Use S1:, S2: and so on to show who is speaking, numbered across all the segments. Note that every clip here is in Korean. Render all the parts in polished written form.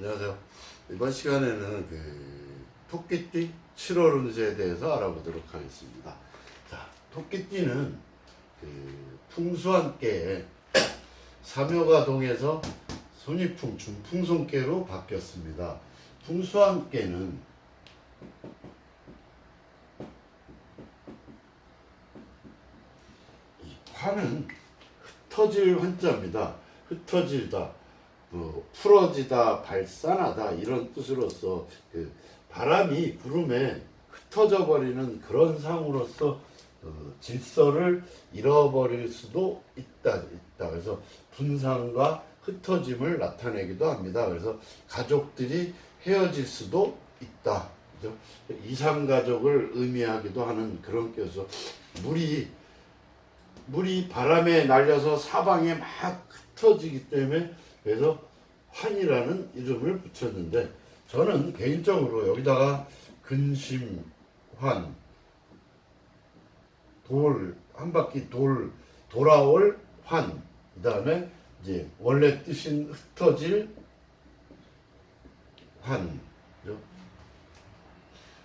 S1: 안녕하세요. 이번 시간에는 토끼띠 7월 운세에 대해서 알아보도록 하겠습니다. 자, 토끼띠는 풍수한 깨에 삼묘가 동에서 손이풍, 중풍손깨로 바뀌었습니다. 풍수한 깨는 이 화는 흩어질 환자입니다. 흩어질다, 풀어지다, 발산하다 이런 뜻으로서 바람이 구름에 흩어져 버리는 그런 상으로서 질서를 잃어버릴 수도 있다. 그래서 분산과 흩어짐을 나타내기도 합니다. 그래서 가족들이 헤어질 수도 있다. 그죠? 이상가족을 의미하기도 하는 그런 껴서 물이 바람에 날려서 사방에 막 흩어지기 때문에 그래서 환이라는 이름을 붙였는데, 저는 개인적으로 여기다가 근심, 환, 한 바퀴 돌아올 환, 그 다음에 이제 원래 뜻인 흩어질 환.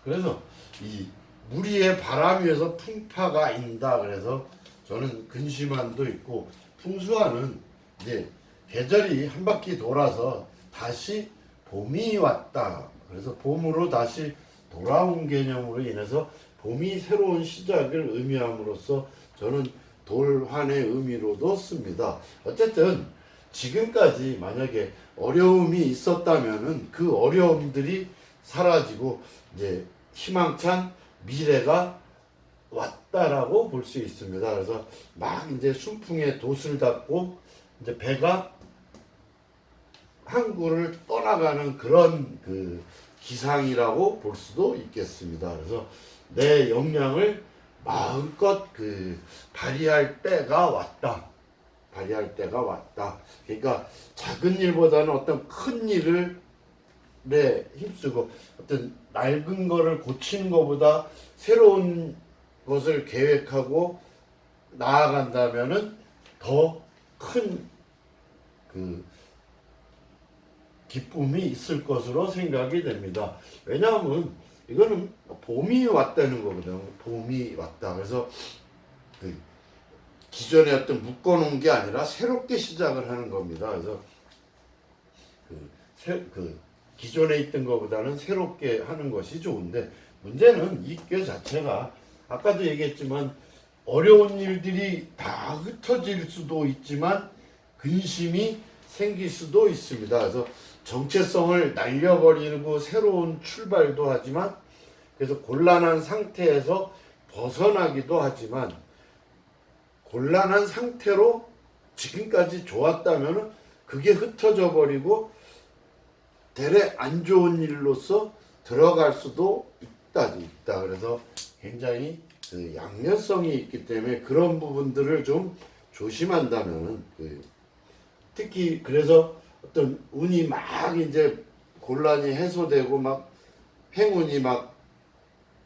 S1: 그래서 이 무리의 바람 위에서 풍파가 인다. 그래서 저는 근심환도 있고, 풍수환은 이제 계절이 한 바퀴 돌아서 다시 봄이 왔다. 그래서 봄으로 다시 돌아온 개념으로 인해서 봄이 새로운 시작을 의미함으로써 저는 돌환의 의미로도 씁니다. 어쨌든 지금까지 만약에 어려움이 있었다면은 그 어려움들이 사라지고 이제 희망찬 미래가 왔다라고 볼 수 있습니다. 그래서 막 이제 순풍에 돛을 닫고 이제 배가 항구를 떠나가는 그런 기상이라고 볼 수도 있겠습니다. 그래서 내 역량을 마음껏 발휘할 때가 왔다. 발휘할 때가 왔다. 그러니까 작은 일보다는 어떤 큰 일을 힘쓰고 어떤 낡은 거를 고치는 것보다 새로운 것을 계획하고 나아간다면은 더 큰 기쁨이 있을 것으로 생각이 됩니다. 왜냐하면 이거는 봄이 왔다는 거거든요. 봄이 왔다. 그래서 기존에 어떤 묶어놓은 게 아니라 새롭게 시작을 하는 겁니다. 그래서 기존에 있던 것보다는 새롭게 하는 것이 좋은데, 문제는 이 꾀 자체가 아까도 얘기했지만 어려운 일들이 다 흩어질 수도 있지만 근심이 생길 수도 있습니다. 그래서 정체성을 날려버리고 새로운 출발도 하지만, 그래서 곤란한 상태에서 벗어나기도 하지만, 곤란한 상태로 지금까지 좋았다면 그게 흩어져 버리고 되레 안 좋은 일로서 들어갈 수도 있다. 그래서 굉장히 양면성이 있기 때문에 그런 부분들을 좀 조심한다면, 특히 그래서 어떤 운이 막 이제 곤란이 해소되고 막 행운이 막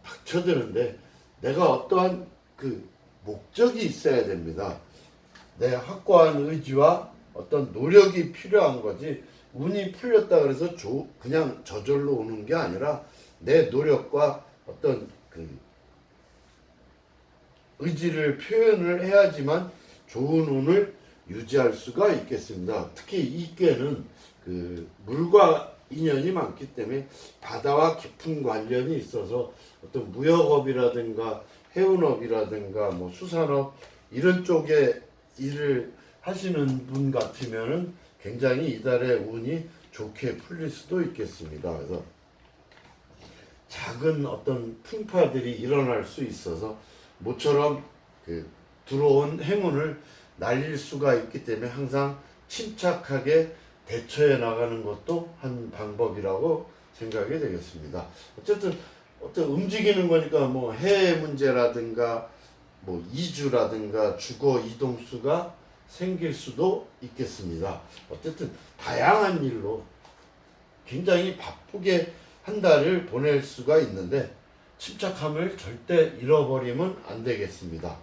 S1: 닥쳐드는데, 내가 어떠한 목적이 있어야 됩니다. 내 확고한 의지와 어떤 노력이 필요한 거지, 운이 풀렸다 그래서 그냥 저절로 오는 게 아니라 내 노력과 어떤 의지를 표현을 해야지만 좋은 운을 유지할 수가 있겠습니다. 특히 이 꾀는 물과 인연이 많기 때문에 바다와 깊은 관련이 있어서 어떤 무역업이라든가 해운업이라든가 뭐 수산업 이런 쪽에 일을 하시는 분 같으면은 굉장히 이달의 운이 좋게 풀릴 수도 있겠습니다. 그래서 작은 어떤 풍파들이 일어날 수 있어서 모처럼 들어온 행운을 날릴 수가 있기 때문에 항상 침착하게 대처해 나가는 것도 한 방법이라고 생각이 되겠습니다. 어쨌든 어떤 움직이는 거니까 뭐 해외 문제라든가 뭐 이주라든가 주거 이동수가 생길 수도 있겠습니다. 어쨌든 다양한 일로 굉장히 바쁘게 한 달을 보낼 수가 있는데 침착함을 절대 잃어버리면 안 되겠습니다.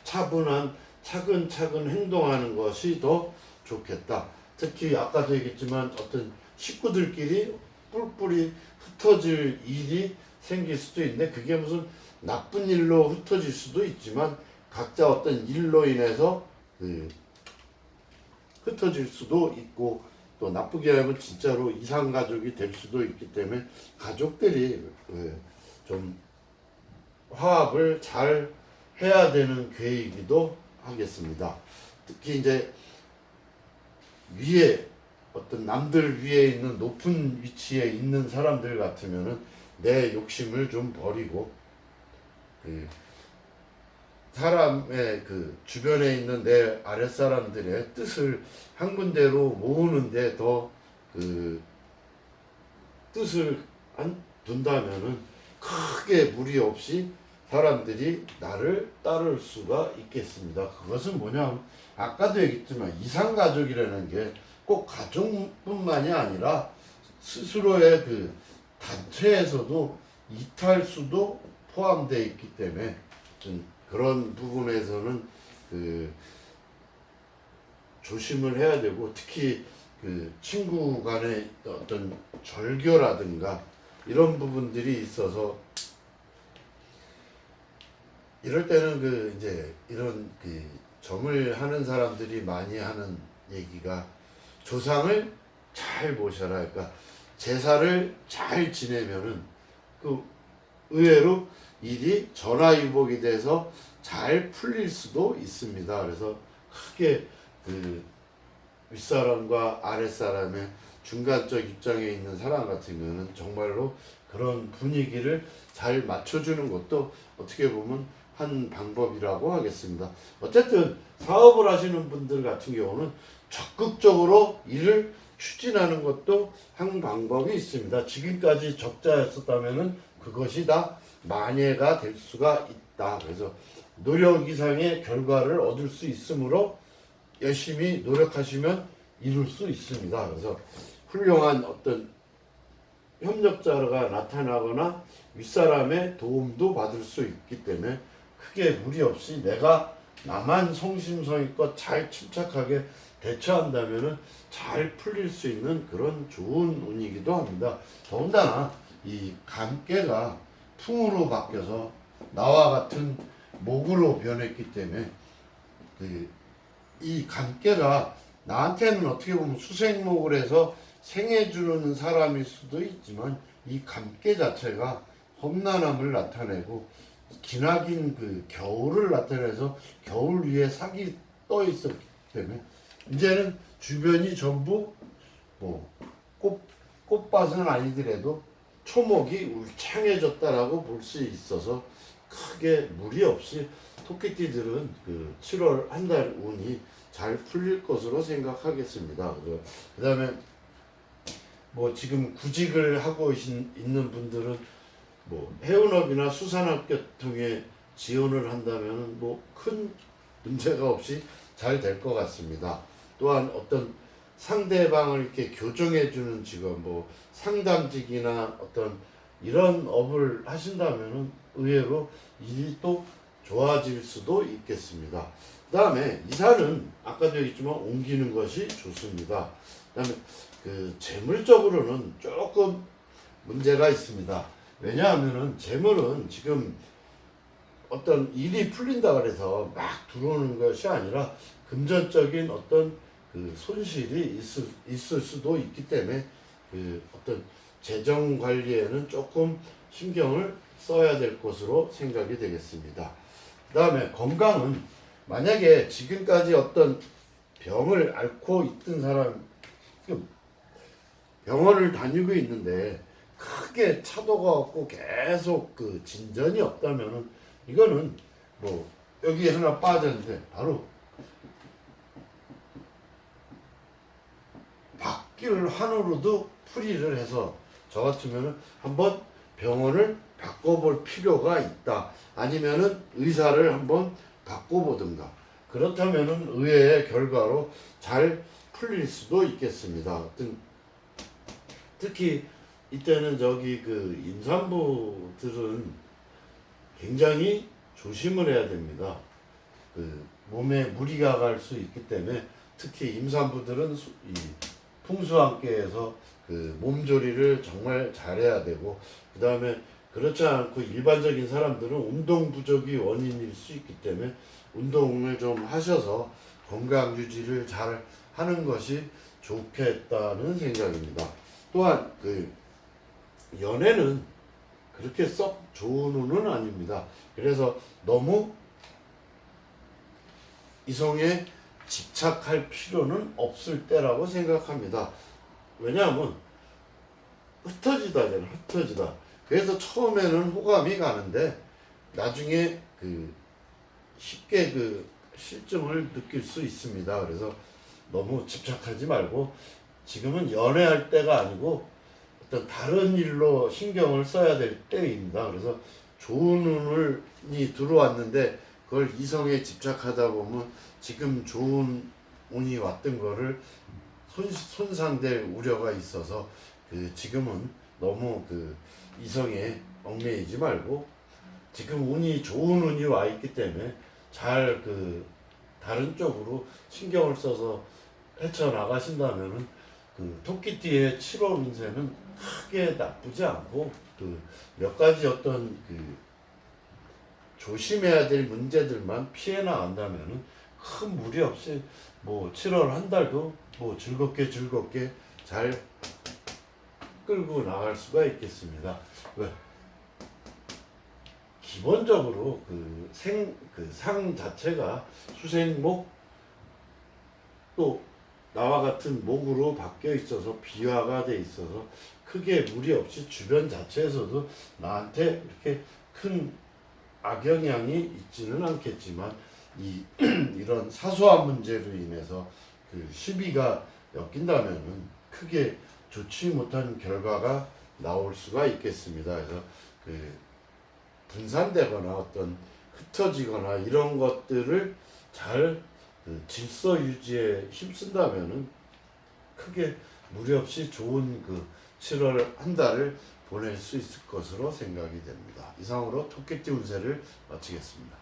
S1: 차분한 차근차근 행동하는 것이 더 좋겠다. 특히 아까도 얘기했지만 어떤 식구들끼리 뿔뿔이 흩어질 일이 생길 수도 있는데 그게 무슨 나쁜 일로 흩어질 수도 있지만 각자 어떤 일로 인해서 흩어질 수도 있고 또 나쁘게 하면 진짜로 이상 가족이 될 수도 있기 때문에 가족들이 좀 화합을 잘 해야 되는 계획이기도 하겠습니다. 특히 이제 위에 어떤 남들 위에 있는 높은 위치에 있는 사람들 같으면은 내 욕심을 좀 버리고 사람의 주변에 있는 내 아랫사람들의 뜻을 한 군데로 모으는데 더 뜻을 안 둔다면은 크게 무리 없이 사람들이 나를 따를 수가 있겠습니다. 그것은 뭐냐면 아까도 얘기했지만 이상가족이라는 게 꼭 가족뿐만이 아니라 스스로의 단체에서도 이탈수도 포함되어 있기 때문에 그런 부분에서는 조심을 해야 되고 특히 친구 간의 어떤 절교라든가 이런 부분들이 있어서 이럴 때는 이제 이런 점을 하는 사람들이 많이 하는 얘기가 조상을 잘 모셔라. 그러니까 제사를 잘 지내면은 의외로 일이 전화위복이 돼서 잘 풀릴 수도 있습니다. 그래서 크게 윗사람과 아랫사람의 중간적 입장에 있는 사람 같으면은 정말로 그런 분위기를 잘 맞춰주는 것도 어떻게 보면 한 방법이라고 하겠습니다. 어쨌든 사업을 하시는 분들 같은 경우는 적극적으로 일을 추진하는 것도 한 방법이 있습니다. 지금까지 적자였었다면은 그것이 다 만회가 될 수가 있다. 그래서 노력 이상의 결과를 얻을 수 있으므로 열심히 노력하시면 이룰 수 있습니다. 그래서 훌륭한 어떤 협력자가 나타나거나 윗사람의 도움도 받을 수 있기 때문에 크게 무리 없이 내가 나만 성심성의껏 잘 침착하게 대처한다면은 잘 풀릴 수 있는 그런 좋은 운이기도 합니다. 더군다나 이 간깨가 풍으로 바뀌어서 나와 같은 목으로 변했기 때문에 이 간깨가 나한테는 어떻게 보면 수생목을 해서 생해주는 사람일 수도 있지만 이 간깨 자체가 험난함을 나타내고 기나긴 겨울을 나타내서 겨울 위에 삭이 떠 있었기 때문에 이제는 주변이 전부 꽃밭은 아니더라도 초목이 울창해졌다라고 볼 수 있어서 크게 무리 없이 토끼띠들은 7월 한 달 운이 잘 풀릴 것으로 생각하겠습니다. 그 다음에 지금 구직을 하고 있는 분들은 해운업이나 수산업계통에 지원을 한다면 큰 문제가 없이 잘 될 것 같습니다. 또한 어떤 상대방을 이렇게 교정해주는 직업, 상담직이나 어떤 이런 업을 하신다면 의외로 일이 또 좋아질 수도 있겠습니다. 그 다음에 이사는 아까도 얘기했지만 옮기는 것이 좋습니다. 그 다음에 재물적으로는 조금 문제가 있습니다. 왜냐하면은 재물은 지금 어떤 일이 풀린다 그래서 막 들어오는 것이 아니라 금전적인 어떤 손실이 있을 수도 있기 때문에 어떤 재정 관리에는 조금 신경을 써야 될 것으로 생각이 되겠습니다. 그 다음에 건강은 만약에 지금까지 어떤 병을 앓고 있던 사람 병원을 다니고 있는데 크게 차도가 없고 계속 진전이 없다면은 이거는 여기 하나 빠졌는데 바로 바뀔 환으로도 풀이를 해서 저 같으면은 한번 병원을 바꿔볼 필요가 있다. 아니면은 의사를 한번 바꿔보든가. 그렇다면은 의외의 결과로 잘 풀릴 수도 있겠습니다. 특히 이때는 임산부들은 굉장히 조심을 해야 됩니다. 몸에 무리가 갈 수 있기 때문에 특히 임산부들은 이 풍수함께에서 그 몸조리를 정말 잘해야 되고, 그 다음에 그렇지 않고 일반적인 사람들은 운동 부족이 원인일 수 있기 때문에 운동을 좀 하셔서 건강 유지를 잘 하는 것이 좋겠다는 생각입니다. 또한 그 연애는 그렇게 썩 좋은 운은 아닙니다. 그래서 너무 이성에 집착할 필요는 없을 때라고 생각합니다. 왜냐하면 흩어지다잖아, 흩어지다. 그래서 처음에는 호감이 가는데 나중에 그 쉽게 그 실증을 느낄 수 있습니다. 그래서 너무 집착하지 말고 지금은 연애할 때가 아니고 어떤 다른 일로 신경을 써야 될 때입니다. 그래서 좋은 운이 들어왔는데 그걸 이성에 집착하다 보면 지금 좋은 운이 왔던 거를 손상될 우려가 있어서 그 지금은 너무 그 이성에 얽매이지 말고 지금 운이 좋은 운이 와 있기 때문에 잘 그 다른 쪽으로 신경을 써서 헤쳐나가신다면은 그 토끼띠의 7월 운세는 크게 나쁘지 않고 그 몇 가지 어떤 그 조심해야 될 문제들만 피해 나간다면은 큰 무리 없이 뭐 7월 한 달도 뭐 즐겁게 잘 끌고 나갈 수가 있겠습니다. 왜? 기본적으로 그 상 자체가 수생목 또 나와 같은 목으로 바뀌어 있어서 비화가 돼 있어서 크게 무리 없이 주변 자체에서도 나한테 이렇게 큰 악영향이 있지는 않겠지만 이런 사소한 문제로 인해서 그 시비가 엮인다면은 크게 좋지 못한 결과가 나올 수가 있겠습니다. 그래서 그 분산되거나 어떤 흩어지거나 이런 것들을 잘 그 질서 유지에 힘쓴다면은 크게 무리 없이 좋은 그 7월 한 달을 보낼 수 있을 것으로 생각이 됩니다. 이상으로 토끼띠 운세를 마치겠습니다.